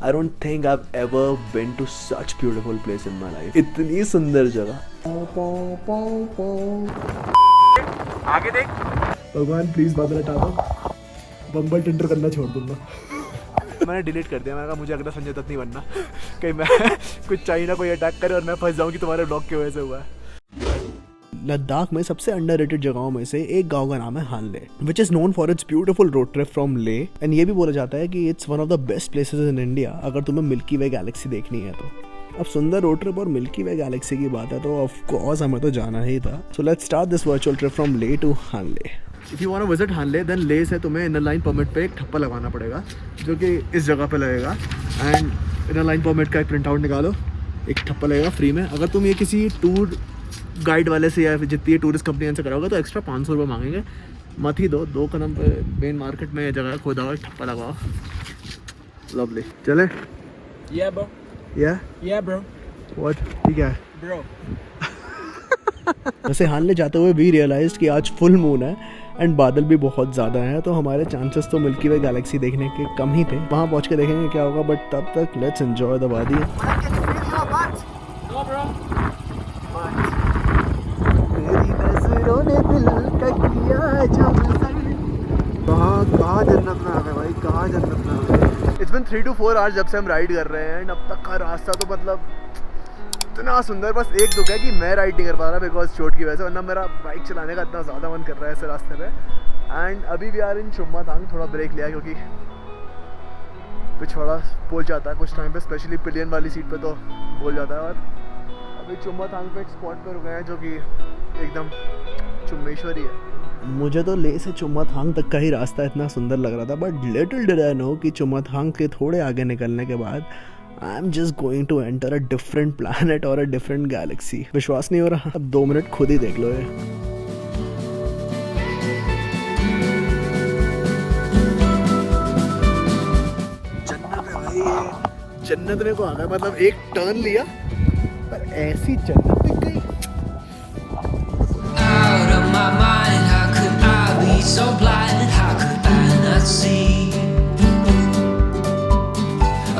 I don't think I've ever been to such beautiful place in my life. इतनी सुंदर जगह. आगे देख. भगवान प्लीज बादल हटा दो. बम्बल टिंटर करना छोड़ दूंगा. मैंने डिलीट कर दिया. मैंने कहा मुझे अगला संजय दत्त नहीं बनना. कहीं मैं कुछ चाइना कोई अटैक करे और मैं फंस जाऊँ कि तुम्हारे ब्लॉग की वजह से हुआ है. लद्दाख में सबसे अंडररेटेड जगहों में से एक गांव का नाम है Hanle, which is known for its beautiful road trip from Leh. And ये भी बोला जाता है कि it's one of the best places in India अगर तुम्हें मिल्की वे गैलेक्सी देखनी है तो. अब सुंदर रोड ट्रिप और मिल्की वे गैलेक्सी की बात है तो ऑफ कोर्स हमें तो जाना ही था. So let's start this virtual trip from Leh to Hanle. If you want to visit Hanle then Leh से तुम्हें इनर लाइन परमिट पे एक ठप्पा लगाना पड़ेगा जो कि इस जगह पे लगेगा. एंड इनर लाइन परमिट का एक प्रिंट आउट निकालो, एक ठप्पा लगेगा फ्री में. अगर तुम ये किसी टूर गाइड वाले से या जितनी टूरिस्ट कंपनी से कराओगे तो एक्स्ट्रा 500 रुपये मांगेंगे. मत ही दो. 2 कदम पे मेन मार्केट में ये जगह खोदा हुआ ठप्पा लगाओ. लवली. चले. Yeah bro. Yeah bro. What? ठीक है Bro. वैसे हानले जाते हुए वी रियलाइज कि आज फुल मून है एंड बादल भी बहुत ज़्यादा हैं तो हमारे चांसेस तो मिल्की वे गैलेक्सी देखने के कम ही थे. वहाँ पहुँच के देखेंगे क्या होगा, बट तब तक लेट्स एंजॉय द वादी. No bro. कहाँ जन्नत में आ गए भाई, कहाँ जन्नत में आ गए. It's been 3 to 4 hours जब से हम राइड कर रहे हैं. अब तक का रास्ता तो मतलब इतना सुंदर. बस एक दुख है कि मैं राइड नहीं कर पा रहा बिकॉज चोट की वजह से, वरना मेरा बाइक चलाने का इतना ज़्यादा मन कर रहा है ऐसे रास्ते पे. एंड अभी भी यार इन चुम्मा तांग थोड़ा ब्रेक लिया क्योंकि पिछवाड़ा बोल जाता है कुछ टाइम पे, स्पेशली पिलियन वाली सीट पे तो बोल जाता है. और अभी चुम्मा तांग पे एक स्पॉट पे रुके हैं जो कि एकदम चुम्मेश्वरी है. मुझे तो ले से चुम्मा थांग तक का ही रास्ता इतना सुंदर लग रहा था, but little did I know कि चुम्मा थांग के थोड़े आगे निकलने के बाद I am just going to enter a different planet और अ डिफरेंट गैलेक्सी. विश्वास नहीं हो रहा. अब 2 मिनट खुद ही देख लो. ये जन्नत है भाई. ये जन्नत में को आ गया. मतलब एक टर्न लिया पर ऐसी जन्नत दिख गई. Out of my mind, how could I be so blind? How could I not see?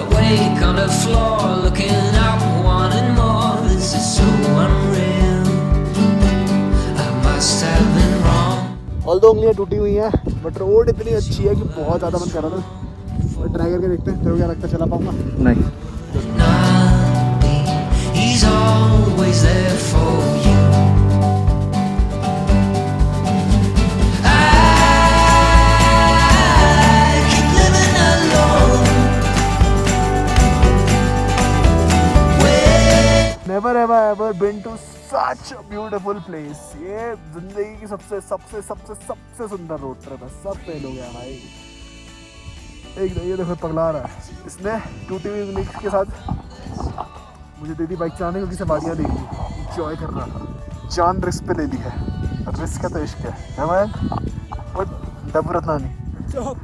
Awake on the floor, looking up, wanting more. This is so unreal. I must have been wrong. Although उंगलियां टूटी हुई हैं but road इतनी अच्छी है कि बहुत ज़्यादा मन कर रहा था. और ट्राई करके देखते हैं. तेरे को क्या लगता है चला पाऊंगा? नहीं. Not me. He's always there for you. Never have I ever been to such a beautiful place. ये जिंदगी की सबसे सबसे सबसे सबसे सुंदर रोड ट्रिप है. सब फेल हो गया भाई. एक ये देखो पगला रहा है. इसने टूटी हुई उंगली के साथ मुझे दे दी बाइक चलाने क्योंकि सवारियाँ दे दी. एंजॉय कर रहा. जान रिस्क पे ले ली है. रिस्क है तो इश्क है मैं. बट डब रत्ना नहीं. चुप.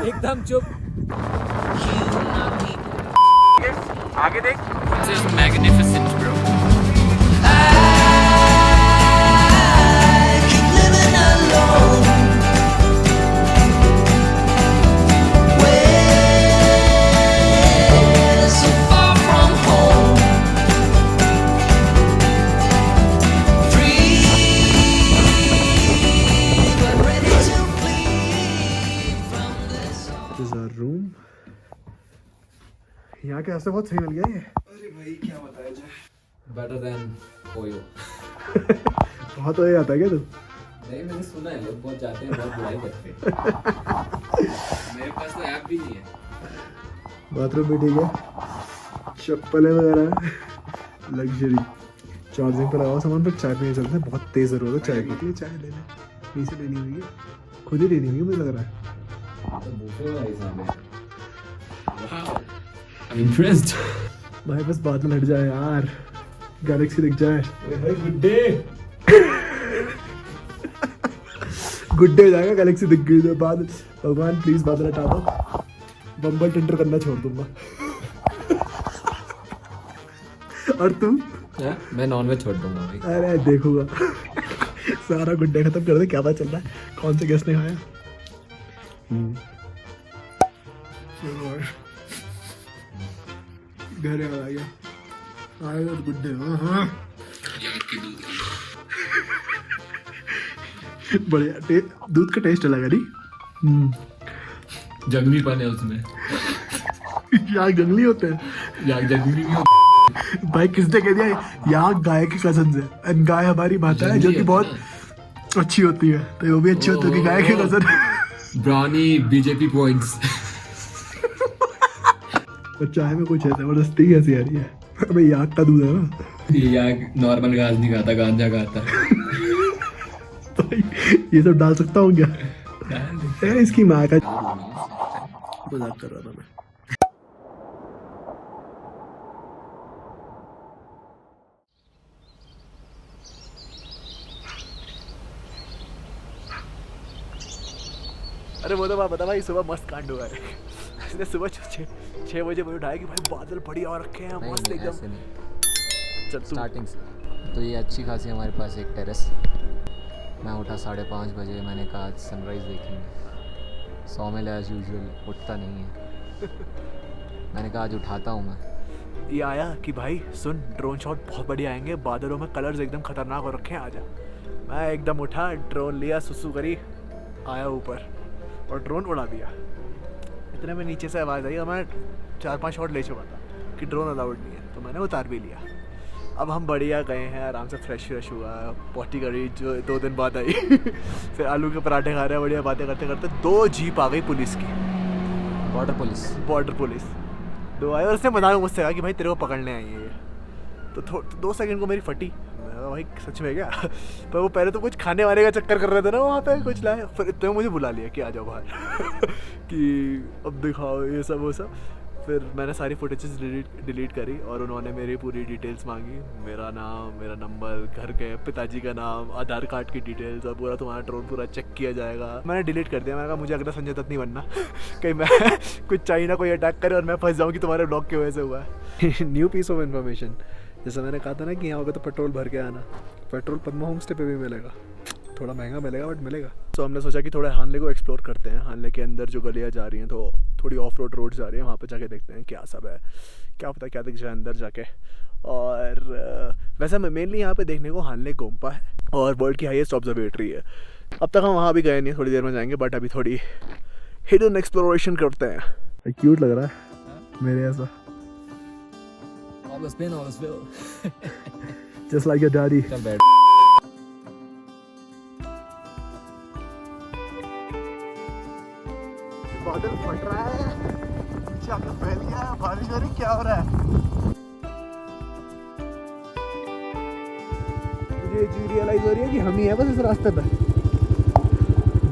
एकदम चुप. आगे देख. This is magnificent bro. I keep living alone. We're so far from home. Free, but ready to flee from this. This is our room. यहाँ के रास्ते बहुत सही मिल गया ये. अरे भाई क्या बताया जाए. Better than Oyo. वहाँ तो ये आता है क्या तू? नहीं मैंने सुना है लोग बहुत जाते हैं बहुत बुराई करते हैं. मेरे पास तो ऐप भी नहीं है. बाथरूम भी ठीक है. चप्पलें वगैरह लग्जरी. चार्जिंग पर लगाओ सामान पर. चाय पीने चलते हैं. बहुत तेज जरूरत है चाय की. चाय ले ले. कहीं से लेनी होगी. खुद ही लेनी होगी मुझे लग रहा है. तो बूफे वाला हिसाब है. Wow. I'm impressed. भाई बस बादल हट जाए यार, गैलेक्सी दिख जाए. Good day. गुड डे हो जाएगा. गैलेक्सी दिख गई तो बादल. भगवान प्लीज बादल हटा दो. बम्बल टिंटर करना छोड़ दूंगा. और तुम? मैं नॉनवेज छोड़ दूंगा भाई. अरे देखूंगा. सारा गुड डे खत्म कर दे. क्या पता चल रहा है कौन से गेस्ट ने खाया. घर याद आ गया, आएगा तो गुड्डे। हाँ बढ़िया, दूध का टेस्ट अलग है नहीं। जंगली पान है उसमें। याक जंगली होते हैं, याक जंगली नहीं होता भाई किसने कह दिया याक गाय के कजन से, एंड गाय हमारी माता है जो कि बहुत अच्छी होती है, तो वो भी अच्छी होती है कि गाय के कजन। Brownie BJP points. चाय में कुछ है जबरदस्ती कैसी आ रही है। अबे याक का दूध है ना, ये याक नॉर्मल घास नहीं खाता, गांजा खाता। तो ये सब डाल सकता हूँ क्या? इसकी माँ का मजाक कर रहा था मैं। अरे वो तो बात बता भाई, सुबह मस्त कांड हुआ है। इसने सुबह 6 बजे मुझे उठाया कि भाई बादल बढ़िया और रखे हैं मस्त एकदम। चल तू स्टार्टिंग से तो ये अच्छी खासी हमारे पास एक टेरेस। मैं उठा 5:30 बजे, मैंने कहा आज सनराइज़ देखेंगे। सौमिल एज यूजुअल उठता नहीं है। मैंने कहा आज उठाता हूँ मैं। ये आया कि भाई सुन, ड्रोन शॉट बहुत बढ़िया आएंगे, बादलों में कलर्स एकदम खतरनाक हो रखे हैं, आजा। मैं एकदम उठा, ड्रोन लिया, सुसु करी, आया ऊपर और ड्रोन उड़ा दिया। इतने में नीचे से आवाज़ आई और मैं 4-5 शॉट ले चुका था कि ड्रोन अलाउड नहीं है, तो मैंने उतार भी लिया। अब हम बढ़िया गए हैं, आराम से फ्रेश हुआ, पॉटी करी जो 2 दिन बाद आई। फिर आलू के पराठे खा रहे हैं, बढ़िया बातें करते करते 2 जीप आ गई पुलिस की, बॉर्डर पुलिस 2 आए और उसने मना मुझसे कहा कि भाई तेरे को पकड़ने आई है ये। तो 2 सेकंड को मेरी फटी, मैं कहा भाई सच में क्या? पर वो पहले तो कुछ खाने वाने का चक्कर कर रहे थे ना वहाँ पे, कुछ लाए, फिर इतने में मुझे बुला लिया कि आ जाओ बाहर। कि अब दिखाओ ये सब वो सब। फिर मैंने सारी फुटेजेस डिलीट करी और उन्होंने मेरी पूरी डिटेल्स मांगी, मेरा नाम, मेरा नंबर, घर के पिताजी का नाम, आधार कार्ड की डिटेल्स और पूरा तुम्हारा ड्रोन पूरा चेक किया जाएगा। मैंने डिलीट कर दिया, मैंने कहा मुझे अगला संजय दत्त नहीं बनना। कहीं मैं कुछ चाइना कोई अटैक करे और मैं फंस जाऊँ कि तुम्हारे ब्लॉग की वजह से हुआ है। न्यू पीस ऑफ इन्फॉर्मेशन, जैसे मैंने कहा था ना कि यहाँ पे तो पेट्रोल भर के आना, पेट्रोल पद्मा होम स्टे पे भी मिलेगा, थोड़ा महंगा मिलेगा बट मिलेगा। तो हमने सोचा कि थोड़ा हानले को एक्सप्लोर करते हैं। हानले के अंदर जो गलियाँ जा रही हैं तो थोड़ी ऑफ रोड रोड्स जा रही हैं, वहाँ पे जाके देखते हैं क्या सब है, क्या पता क्या दिख जाए अंदर जाके। और वैसे मेनली यहाँ पे देखने को हानले गोम्पा है और वर्ल्ड की हाईएस्ट ऑब्जर्वेटरी है। अब तक हम वहाँ भी गए नहीं, थोड़ी देर में जाएंगे, बट अभी थोड़ी हिडन एक्सप्लोरेशन करते हैं। क्यूट लग रहा है मेरे ऐसा, जस्ट लाइक योर डैडी। चल बैठ। बादल फट रहा है, पीछे आके फैल गया है, बारिश हो रही, क्या हो रहा है? मुझे ये चीज रियलाइज हो रही है कि हम ही है बस इस रास्ते पे,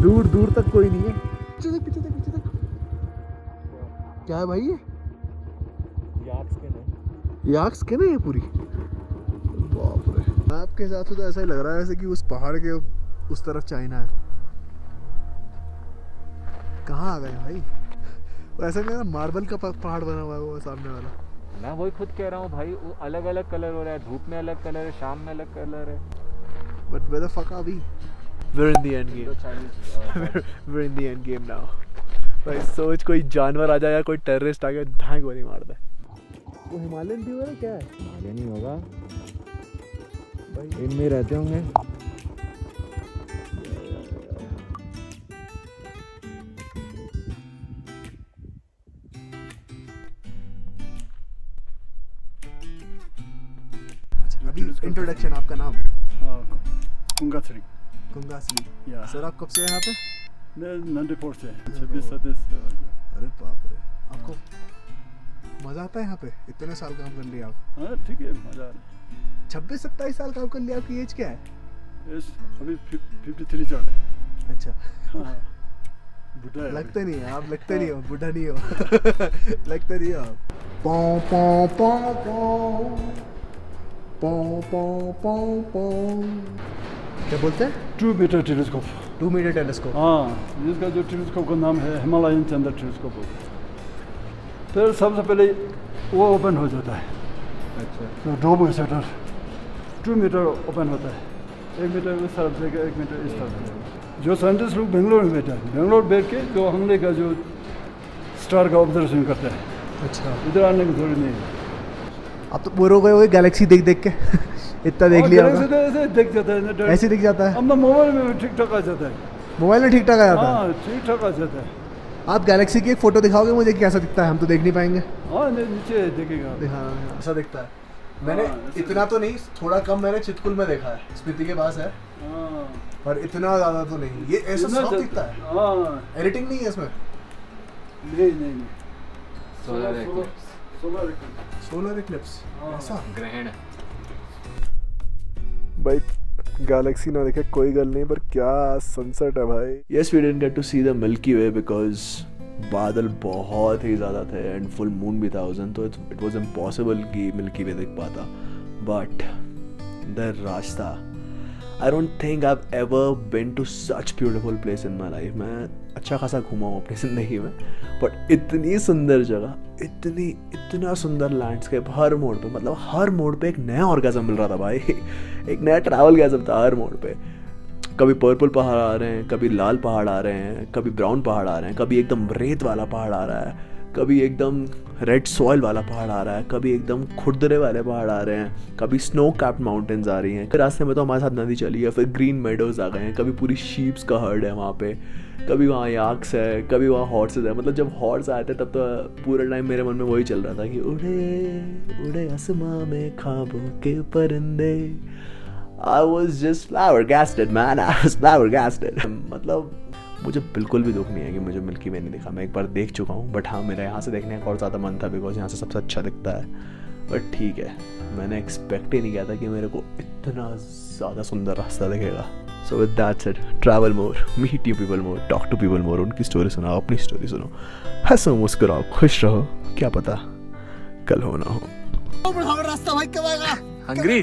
दूर दूर तक कोई नहीं है। पीछे तक क्या है भाई? ये याक स्किन है ये पूरी। बाप रे, आपके हिसाब से तो ऐसा ही लग रहा है जैसे कि उस पहाड़ के उस तरफ चाइना है। कहाँ आ गए भाई? वो ऐसा नहीं है मार्बल का पहाड़ बना हुआ है वो सामने वाला। मैं वही खुद कह रहा हूँ भाई, वो अलग अलग कलर हो रहा है, धूप में अलग कलर है, शाम में अलग कलर है। But where the fuck are we? We're in the end game. We're in the end game now. भाई सोच कोई जानवर आ जाए या कोई टेररिस्ट आ गया, धाए गोली मार दे। वो हिमालयन ड्यू है क्या है? हिमालयन नहीं होगा भाई इनमें रहते होंगे। अभी इंट्रोडक्शन, आपका नाम? कुंगाथरी। कुंगासली। या सर आप कब से हैं यहाँ पे? मैं 94 से 26-27 से। अरे बाप रे, आपको मजा आता है यहाँ पे? इतने साल काम कर लिया आप? हाँ ठीक है, मजा आ रहा है। 26-27 साल काम कर लिया, आपकी एज क्या है? यस, अभी 53 चल रहा है। अच्छा, हाँ बुढ़ा है। लगते नहीं है आप, लगते नहीं हो, बूढ़ा नहीं हो। लगते नहीं हो आप। पौ पौ पौ पौ पौ पौ पौ क्या बोलते हैं? 2 मीटर टेलीस्कोप। 2 metre telescope. हाँ, जिसका जो टेलीस्कोप का नाम है हिमालयन चंद्र टेलीस्कोप। फिर सबसे पहले वो ओपन हो जाता है। अच्छा, तो डोब सेटर 2 मीटर ओपन होता है, 1 मीटर इस तरफ से 1 मीटर इस तरफ से। जो साइंटिस्ट लोग बेंगलोर में बैठे हैं, बेंगलोर बैठ के जो हमले का जो स्टार का ऑब्जर्वेशन करते हैं, अच्छा, इधर आने की जरूरत नहीं है। आप तो बोर हो गए गैलेक्सी देख देख के इतना देख लिया गैलेक्सी होगा। तो ऐसे दिख जाता है ना, ऐसे दिख जाता है। अब मोबाइल में ठीक ठाक आ जाता है। मोबाइल में ठीक ठाक आ जाता है। हाँ ठीक ठाक आ जाता है। आप गैलेक्सी की एक फोटो दिखाओगे मुझे कैसा दिखता है? हम तो देख नहीं पाएंगे। हाँ नीचे दिखेगा। हाँ ऐसा दिखता है। मैंने हाँ, इतना तो नहीं, थोड़ा कम मैंने चितकुल में देखा है, स्मृति के पास है, हाँ पर इतना ज़्यादा तो नहीं। ये ऐसा इतना सॉफ्ट तो- दिखता है। हाँ एडिटिंग नहीं है इसमें। नहीं सोलर एक्लिप्स, सोलर इक्लिप्स ऐसा ग्रहण। भाई गैलेक्सी ना देखे कोई गल नहीं, पर क्या सनसेट है भाई। Yes we didn't get to see the Milky Way because बादल बहुत ही ज़्यादा थे एंड फुल मून भी था उस दिन, तो इट वाज इम्पॉसिबल कि मिल्की वे देख पाता। बट द रास्ता, I don't think I have ever been to such beautiful place in my life. मैं अच्छा खासा घूमा हूँ अपनी ज़िंदगी में, बट इतनी सुंदर जगह, इतना सुंदर लैंडस्केप हर मोड़ पे, मतलब हर मोड़ पे एक नया ऑर्गेज़म मिल रहा था भाई एक नया ट्रैवल गैज़म था हर मोड़ पे। कभी पर्पल पहाड़ आ रहे हैं, कभी लाल पहाड़ आ रहे हैं, कभी ब्राउन पहाड़ आ रहे हैं, कभी एकदम रेत वाला पहाड़ आ रहा है, कभी एकदम रेड सॉइल वाला पहाड़ आ रहा है, कभी एकदम खुरदरे वाले पहाड़ आ रहे हैं, कभी स्नो कैप्ड माउंटेन्स आ रही हैं। रास्ते में तो हमारे साथ नदी चली है, फिर ग्रीन मेडोज आ गए हैं, कभी पूरी शीप्स का हर्ड है वहाँ पे, कभी वहाँ याक्स है, कभी वहाँ हॉर्सेस है। मतलब जब हॉर्स आए थे तब तो पूरा टाइम मेरे मन में वही चल रहा था कि उड़े उड़े आसमां में ख्वाबों के परिंदे। I was just flabbergasted man, I was flabbergasted। मतलब मुझे बिल्कुल भी दुख नहीं है कि मुझे मिल्की वे नहीं दिखा। मैं एक बार देख चुका हूँ, बट हाँ मेरा यहाँ से देखने का और ज़्यादा मन था बिकॉज यहाँ से सबसे अच्छा दिखता है। बट ठीक है, मैंने एक्सपेक्ट ही नहीं किया था कि मेरे को इतना ज़्यादा सुंदर रास्ता दिखेगा। So with that said, travel more, meet you people more, talk to people more, उनकी स्टोरी सुनाओ, अपनी स्टोरी सुनो, हंसो मुस्कुराओ, खुश रहो, क्या पता कल हो ना हो। रास्ता भाई कब आएगा? हंग्री।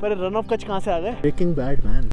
पर रन ऑफ कच कहाँ से आ गए? Breaking Bad man.